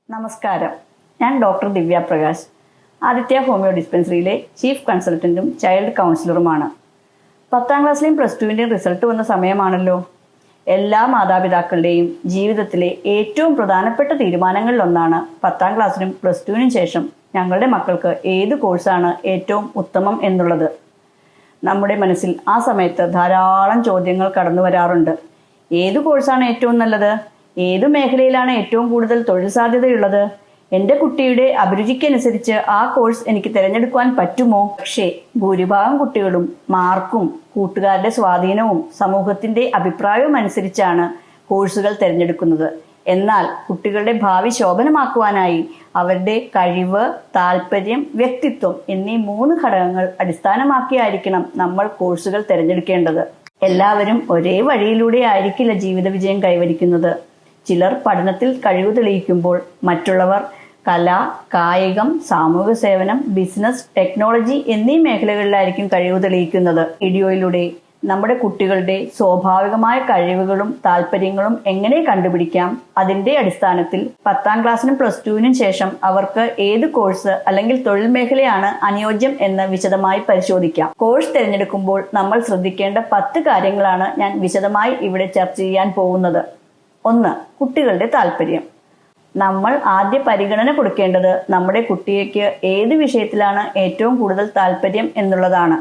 നമസ്കാരം. ഞാൻ doctor Divya Prakash, Aditya homeo ഡിസ്പെൻസറിയിലെ ചീഫ് കൺസൾട്ടൻറ്റും ചൈൽഡ് കൗൺസിലറുമാണ്. 10ാം ക്ലാസ്സിലെയും +2ൻ്റെയും റിസൾട്ട് വന്ന സമയമാണല്ലോ. എല്ലാ മാതാപിതാക്കളുടെയും ജീവിതത്തിലെ ഏറ്റവും പ്രധാനപ്പെട്ട തീരുമാനങ്ങളിലൊന്നാണ് 10ാം ക്ലാസ്സിനും +2നും ശേഷം ഞങ്ങളുടെ മക്കൾക്ക് ഏത് കോഴ്സാണ് ഏറ്റവും ഉത്തമം എന്നുള്ളത്. നമ്മുടെ മനസ്സിൽ ആ സമയത്ത് ധാരാളം ചോദ്യങ്ങൾ കടന്നു വരാറുണ്ട്. ഏത് കോഴ്സാണ് ഏറ്റവും നല്ലത്? ഏതു മേഖലയിലാണ് ഏറ്റവും കൂടുതൽ തൊഴിൽ സാധ്യതയുള്ളത്? എൻ്റെ കുട്ടിയുടെ അഭിരുചിക്കനുസരിച്ച് ആ കോഴ്സ് എനിക്ക് തിരഞ്ഞെടുക്കുവാൻ പറ്റുമോ? പക്ഷേ ഭൂരിഭാഗം കുട്ടികളും മാർക്കും കൂട്ടുകാരുടെ സ്വാധീനവും സമൂഹത്തിൻ്റെ അഭിപ്രായവും അനുസരിച്ചാണ് കോഴ്സുകൾ തിരഞ്ഞെടുക്കുന്നത്. എന്നാൽ കുട്ടികളുടെ ഭാവി ശോഭനമാക്കുവാനായി അവരുടെ കഴിവ്, താല്പര്യം, വ്യക്തിത്വം എന്നീ 3 ഘടകങ്ങൾ അടിസ്ഥാനമാക്കിയായിരിക്കണം നമ്മൾ കോഴ്സുകൾ തിരഞ്ഞെടുക്കേണ്ടത്. എല്ലാവരും ഒരേ വഴിയിലൂടെ ആയിരിക്കില്ല ജീവിത വിജയം കൈവരിക്കുന്നത്. ചിലർ പഠനത്തിൽ കഴിവ് തെളിയിക്കുമ്പോൾ മറ്റുള്ളവർ കല, കായികം, സാമൂഹിക സേവനം, ബിസിനസ്, ടെക്നോളജി എന്നീ മേഖലകളിലായിരിക്കും കഴിവ് തെളിയിക്കുന്നത്. വീഡിയോയിലൂടെ നമ്മുടെ കുട്ടികളുടെ സ്വാഭാവികമായ കഴിവുകളും താല്പര്യങ്ങളും എങ്ങനെ കണ്ടുപിടിക്കാം, അതിന്റെ അടിസ്ഥാനത്തിൽ 10ാം ക്ലാസ്സിനും +2നും ശേഷം അവർക്ക് ഏത് കോഴ്സ് അല്ലെങ്കിൽ തൊഴിൽ മേഖലയാണ് അനുയോജ്യം എന്ന് വിശദമായി പരിശോധിക്കാം. കോഴ്സ് തിരഞ്ഞെടുക്കുമ്പോൾ നമ്മൾ ശ്രദ്ധിക്കേണ്ട 10 കാര്യങ്ങളാണ് ഞാൻ വിശദമായി ഇവിടെ ചർച്ച ചെയ്യാൻ പോകുന്നത്. 1. കുട്ടികളുടെ താല്പര്യം. നമ്മൾ ആദ്യ പരിഗണന കൊടുക്കേണ്ടത് നമ്മുടെ കുട്ടിക്ക് ഏത് വിഷയത്തിലാണ് ഏറ്റവും കൂടുതൽ താല്പര്യം എന്നുള്ളതാണ്.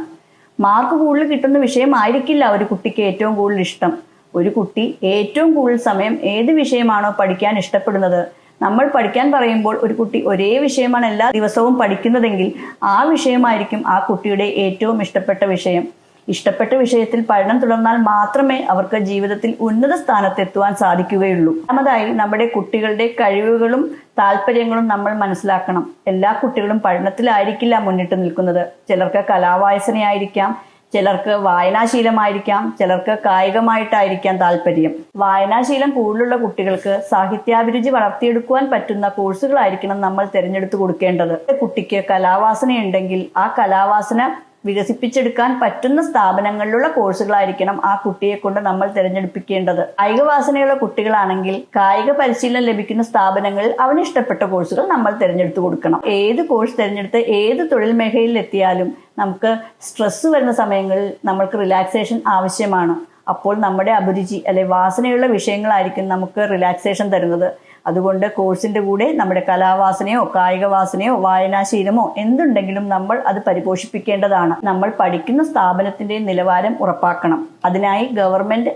മാർക്ക് കൂടുതൽ കിട്ടുന്ന വിഷയമായിരിക്കില്ല ഒരു കുട്ടിക്ക് ഏറ്റവും കൂടുതൽ ഇഷ്ടം. ഒരു കുട്ടി ഏറ്റവും കൂടുതൽ സമയം ഏത് വിഷയമാണോ പഠിക്കാൻ ഇഷ്ടപ്പെടുന്നത്, നമ്മൾ പഠിക്കാൻ പറയുമ്പോൾ ഒരു കുട്ടി ഒരേ വിഷയമാണ് എല്ലാ ദിവസവും പഠിക്കുന്നതെങ്കിൽ ആ വിഷയമായിരിക്കും ആ കുട്ടിയുടെ ഏറ്റവും ഇഷ്ടപ്പെട്ട വിഷയം. ഇഷ്ടപ്പെട്ട വിഷയത്തിൽ പഠനം തുടർന്നാൽ മാത്രമേ അവർക്ക് ജീവിതത്തിൽ ഉന്നത സ്ഥാനത്തെത്തുവാൻ സാധിക്കുകയുള്ളൂ. രണ്ടാമതായി, നമ്മുടെ കുട്ടികളുടെ കഴിവുകളും താല്പര്യങ്ങളും നമ്മൾ മനസ്സിലാക്കണം. എല്ലാ കുട്ടികളും പഠനത്തിലായിരിക്കില്ല മുന്നിട്ട് നിൽക്കുന്നത്. ചിലർക്ക് കലാവാസനയായിരിക്കാം, ചിലർക്ക് വായനാശീലമായിരിക്കാം, ചിലർക്ക് കായികമായിട്ടായിരിക്കാം താല്പര്യം. വായനാശീലം കൂടുതലുള്ള കുട്ടികൾക്ക് സാഹിത്യാഭിരുചി വളർത്തിയെടുക്കുവാൻ പറ്റുന്ന കോഴ്സുകളായിരിക്കണം നമ്മൾ തിരഞ്ഞെടുത്തു കൊടുക്കേണ്ടത്. കുട്ടിക്ക് കലാവാസനയുണ്ടെങ്കിൽ ആ കലാവാസന വികസിപ്പിച്ചെടുക്കാൻ പറ്റുന്ന സ്ഥാപനങ്ങളിലുള്ള കോഴ്സുകളായിരിക്കണം ആ കുട്ടിയെ കൊണ്ട് നമ്മൾ തിരഞ്ഞെടുപ്പിക്കേണ്ടത്. കായിക വാസനയുള്ള കുട്ടികളാണെങ്കിൽ കായിക പരിശീലനം ലഭിക്കുന്ന സ്ഥാപനങ്ങളിൽ അവന് ഇഷ്ടപ്പെട്ട കോഴ്സുകൾ നമ്മൾ തിരഞ്ഞെടുത്തു കൊടുക്കണം. ഏത് കോഴ്സ് തിരഞ്ഞെടുത്ത് ഏത് തൊഴിൽ മേഖലയിൽ എത്തിയാലും നമുക്ക് സ്ട്രെസ് വരുന്ന സമയങ്ങളിൽ നമ്മൾക്ക് റിലാക്സേഷൻ ആവശ്യമാണ്. അപ്പോൾ നമ്മുടെ അഭിരുചി അല്ലെ വാസനയുള്ള വിഷയങ്ങളായിരിക്കും നമുക്ക് റിലാക്സേഷൻ തരുന്നത്. അതുകൊണ്ട് കോഴ്സിന്റെ കൂടെ നമ്മുടെ കലാവാസനയോ കായിക വാസനയോ വായനാശീലമോ എന്തുണ്ടെങ്കിലും നമ്മൾ അത് പരിപോഷിപ്പിക്കേണ്ടതാണ്. നമ്മൾ പഠിക്കുന്ന സ്ഥാപനത്തിന്റെ നിലവാരം ഉറപ്പാക്കണം. അതിനായി ഗവൺമെന്റ്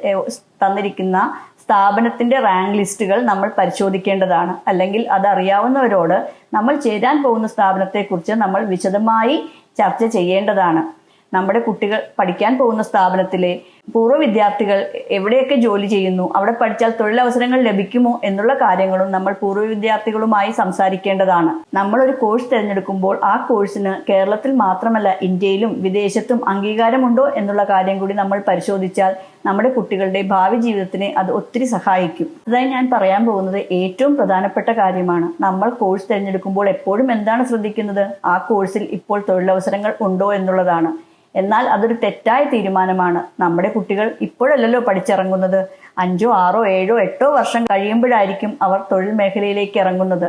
തന്നിരിക്കുന്ന സ്ഥാപനത്തിന്റെ റാങ്ക് ലിസ്റ്റുകൾ നമ്മൾ പരിശോധിക്കേണ്ടതാണ്. അല്ലെങ്കിൽ അതറിയാവുന്നവരോട് നമ്മൾ ചേരാൻ പോകുന്ന സ്ഥാപനത്തെക്കുറിച്ച് നമ്മൾ വിശദമായി ചർച്ച ചെയ്യേണ്ടതാണ്. നമ്മുടെ കുട്ടികൾ പഠിക്കാൻ പോകുന്ന സ്ഥാപനത്തിലെ പൂർവ്വ വിദ്യാർത്ഥികൾ എവിടെയൊക്കെ ജോലി ചെയ്യുന്നു, അവിടെ പഠിച്ചാൽ തൊഴിലവസരങ്ങൾ ലഭിക്കുമോ എന്നുള്ള കാര്യങ്ങളും നമ്മൾ പൂർവ്വ വിദ്യാർത്ഥികളുമായി സംസാരിക്കേണ്ടതാണ്. നമ്മളൊരു കോഴ്സ് തിരഞ്ഞെടുക്കുമ്പോൾ ആ കോഴ്സിന് കേരളത്തിൽ മാത്രമല്ല ഇന്ത്യയിലും വിദേശത്തും അംഗീകാരമുണ്ടോ എന്നുള്ള കാര്യം കൂടി നമ്മൾ പരിശോധിച്ചാൽ നമ്മുടെ കുട്ടികളുടെ ഭാവി ജീവിതത്തിനെ അത് ഒത്തിരി സഹായിക്കും. അതായി ഞാൻ പറയാൻ പോകുന്നത് ഏറ്റവും പ്രധാനപ്പെട്ട കാര്യമാണ്. നമ്മൾ കോഴ്സ് തിരഞ്ഞെടുക്കുമ്പോൾ എപ്പോഴും എന്താണ് ശ്രദ്ധിക്കുന്നത്? ആ കോഴ്സിൽ ഇപ്പോൾ തൊഴിലവസരങ്ങൾ ഉണ്ടോ എന്നുള്ളതാണ്. എന്നാൽ അതൊരു തെറ്റായ തീരുമാനമാണ്. നമ്മുടെ കുട്ടികൾ ഇപ്പോഴല്ലല്ലോ പഠിച്ചിറങ്ങുന്നത്. 5, 6, 7, 8 വർഷം കഴിയുമ്പോഴായിരിക്കും അവർ തൊഴിൽ മേഖലയിലേക്ക് ഇറങ്ങുന്നത്.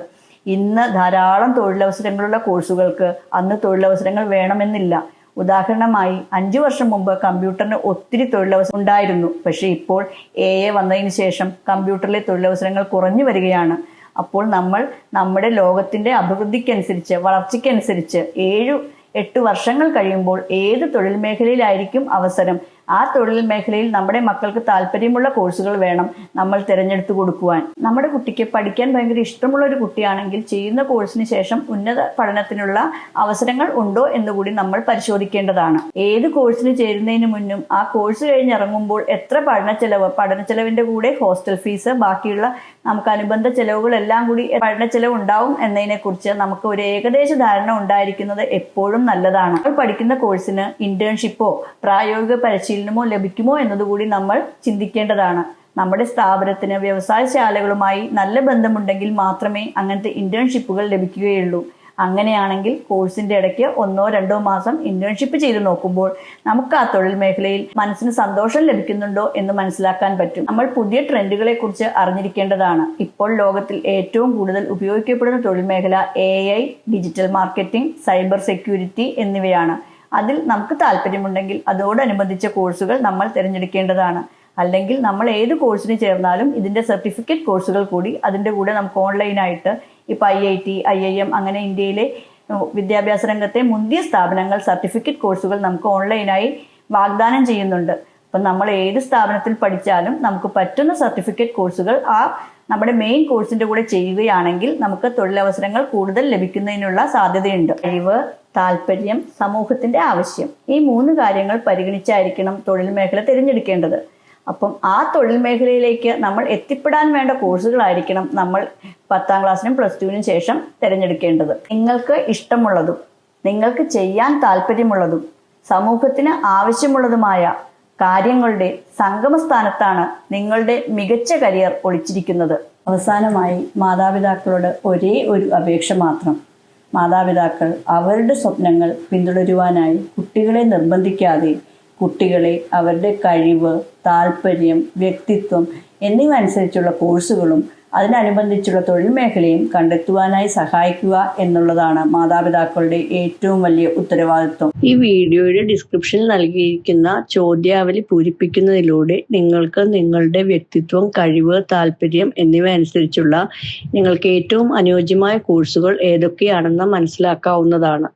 ഇന്ന് ധാരാളം തൊഴിലവസരങ്ങളുള്ള കോഴ്സുകൾക്ക് അന്ന് തൊഴിലവസരങ്ങൾ വേണമെന്നില്ല. ഉദാഹരണമായി 5 വർഷം മുമ്പ് കമ്പ്യൂട്ടറിന് ഒത്തിരി തൊഴിലവസരം ഉണ്ടായിരുന്നു. പക്ഷേ ഇപ്പോൾ AI വന്നതിന് ശേഷം കമ്പ്യൂട്ടറിലെ തൊഴിലവസരങ്ങൾ കുറഞ്ഞു വരികയാണ്. അപ്പോൾ നമ്മൾ നമ്മുടെ ലോകത്തിന്റെ അഭിവൃദ്ധിക്കനുസരിച്ച് വളർച്ചയ്ക്കനുസരിച്ച് 7-8 വർഷങ്ങൾ കഴിയുമ്പോൾ ഏത് തൊഴിൽ മേഖലയിലായിരിക്കും അവസരം, ആ തൊഴിൽ മേഖലയിൽ നമ്മുടെ മക്കൾക്ക് താല്പര്യമുള്ള കോഴ്സുകൾ വേണം നമ്മൾ തിരഞ്ഞെടുത്തു കൊടുക്കുവാൻ. നമ്മുടെ കുട്ടിക്ക് പഠിക്കാൻ ഭയങ്കര ഇഷ്ടമുള്ള ഒരു കുട്ടിയാണെങ്കിൽ ചെയ്യുന്ന കോഴ്സിന് ശേഷം ഉന്നത പഠനത്തിനുള്ള അവസരങ്ങൾ ഉണ്ടോ എന്നുകൂടി നമ്മൾ പരിശോധിക്കേണ്ടതാണ്. ഏത് കോഴ്സിന് ചേരുന്നതിന് മുന്നും ആ കോഴ്സ് കഴിഞ്ഞിറങ്ങുമ്പോൾ എത്ര പഠനച്ചെലവിന്റെ കൂടെ ഹോസ്റ്റൽ ഫീസ്, ബാക്കിയുള്ള നമുക്ക് അനുബന്ധ ചെലവുകളെല്ലാം കൂടി പഠനച്ചെലവ് ഉണ്ടാവും എന്നതിനെ കുറിച്ച് നമുക്ക് ഒരു ഏകദേശ ധാരണ ഉണ്ടായിരിക്കുന്നത് എപ്പോഴും നല്ലതാണ്. നമ്മൾ പഠിക്കുന്ന കോഴ്സിന് ഇന്റേൺഷിപ്പോ പ്രായോഗിക പരിശീലനമോ ലഭിക്കുമോ എന്നതുകൂടി നമ്മൾ ചിന്തിക്കേണ്ടതാണ്. നമ്മുടെ സ്ഥാപനത്തിന് വ്യവസായശാലകളുമായി നല്ല ബന്ധമുണ്ടെങ്കിൽ മാത്രമേ അങ്ങനത്തെ ഇന്റേൺഷിപ്പുകൾ ലഭിക്കുകയുള്ളൂ. അങ്ങനെയാണെങ്കിൽ കോഴ്സിന്റെ ഇടയ്ക്ക് 1-2 മാസം ഇന്റേൺഷിപ്പ് ചെയ്ത് നോക്കുമ്പോൾ നമുക്ക് ആ തൊഴിൽ മേഖലയിൽ മനസ്സിന് സന്തോഷം ലഭിക്കുന്നുണ്ടോ എന്ന് മനസ്സിലാക്കാൻ പറ്റും. നമ്മൾ പുതിയ ട്രെൻഡുകളെ കുറിച്ച് അറിഞ്ഞിരിക്കേണ്ടതാണ്. ഇപ്പോൾ ലോകത്തിൽ ഏറ്റവും കൂടുതൽ ഉപയോഗിക്കപ്പെടുന്ന തൊഴിൽ മേഖല AI, digital marketing, cyber security എന്നിവയാണ്. അതിൽ നമുക്ക് താല്പര്യമുണ്ടെങ്കിൽ അതോടനുബന്ധിച്ച കോഴ്സുകൾ നമ്മൾ തിരഞ്ഞെടുക്കേണ്ടതാണ്. അല്ലെങ്കിൽ നമ്മൾ ഏത് കോഴ്സിന് ചേർന്നാലും ഇതിന്റെ സർട്ടിഫിക്കറ്റ് കോഴ്സുകൾ കൂടി അതിന്റെ കൂടെ നമുക്ക് ഓൺലൈനായിട്ട് ഇപ്പൊ IIT, IIM അങ്ങനെ ഇന്ത്യയിലെ വിദ്യാഭ്യാസ രംഗത്തെ മുന്തിയ സ്ഥാപനങ്ങൾ സർട്ടിഫിക്കറ്റ് കോഴ്സുകൾ നമുക്ക് ഓൺലൈനായി വാഗ്ദാനം ചെയ്യുന്നുണ്ട്. അപ്പം നമ്മൾ ഏത് സ്ഥാപനത്തിൽ പഠിച്ചാലും നമുക്ക് പറ്റുന്ന സർട്ടിഫിക്കറ്റ് കോഴ്സുകൾ നമ്മുടെ മെയിൻ കോഴ്സിന്റെ കൂടെ ചെയ്യുകയാണെങ്കിൽ നമുക്ക് തൊഴിലവസരങ്ങൾ കൂടുതൽ ലഭിക്കുന്നതിനുള്ള സാധ്യതയുണ്ട്. കഴിവ്, താല്പര്യം, സമൂഹത്തിന്റെ ആവശ്യം, ഈ 3 കാര്യങ്ങൾ പരിഗണിച്ചായിരിക്കണം തൊഴിൽ മേഖല തിരഞ്ഞെടുക്കേണ്ടത്. അപ്പം ആ തൊഴിൽ മേഖലയിലേക്ക് നമ്മൾ എത്തിപ്പെടാൻ വേണ്ട കോഴ്സുകളായിരിക്കണം നമ്മൾ 10ാം ക്ലാസ്സിനും +2നും ശേഷം തിരഞ്ഞെടുക്കേണ്ടത്. നിങ്ങൾക്ക് ഇഷ്ടമുള്ളതും നിങ്ങൾക്ക് ചെയ്യാൻ താല്പര്യമുള്ളതും സമൂഹത്തിന് ആവശ്യമുള്ളതുമായ കാര്യങ്ങളുടെ സംഗമസ്ഥാനത്താണ് നിങ്ങളുടെ മികച്ച കരിയർ ഒളിച്ചിരിക്കുന്നത്. അവസാനമായി മാതാപിതാക്കളോട് ഒരേ ഒരു അപേക്ഷ മാത്രം. മാതാപിതാക്കൾ അവരുടെ സ്വപ്നങ്ങൾ പിന്തുടരുവാനായി കുട്ടികളെ നിർബന്ധിക്കാതെ കുട്ടികളെ അവരുടെ കഴിവ്, താല്പര്യം, വ്യക്തിത്വം എന്നിവ അനുസരിച്ചുള്ള കോഴ്സുകളും അതിനനുബന്ധിച്ചുള്ള തൊഴിൽ മേഖലയും കണ്ടെത്തുവാനായി സഹായിക്കുക എന്നുള്ളതാണ് മാതാപിതാക്കളുടെ ഏറ്റവും വലിയ ഉത്തരവാദിത്വം. ഈ വീഡിയോയുടെ ഡിസ്ക്രിപ്ഷനിൽ നൽകിയിരിക്കുന്ന ചോദ്യാവലി പൂരിപ്പിക്കുന്നതിലൂടെ നിങ്ങൾക്ക് നിങ്ങളുടെ വ്യക്തിത്വം, കഴിവ്, താല്പര്യം എന്നിവ അനുസരിച്ചുള്ള നിങ്ങൾക്ക് ഏറ്റവും അനുയോജ്യമായ കോഴ്സുകൾ ഏതൊക്കെയാണെന്ന് മനസ്സിലാക്കാവുന്നതാണ്.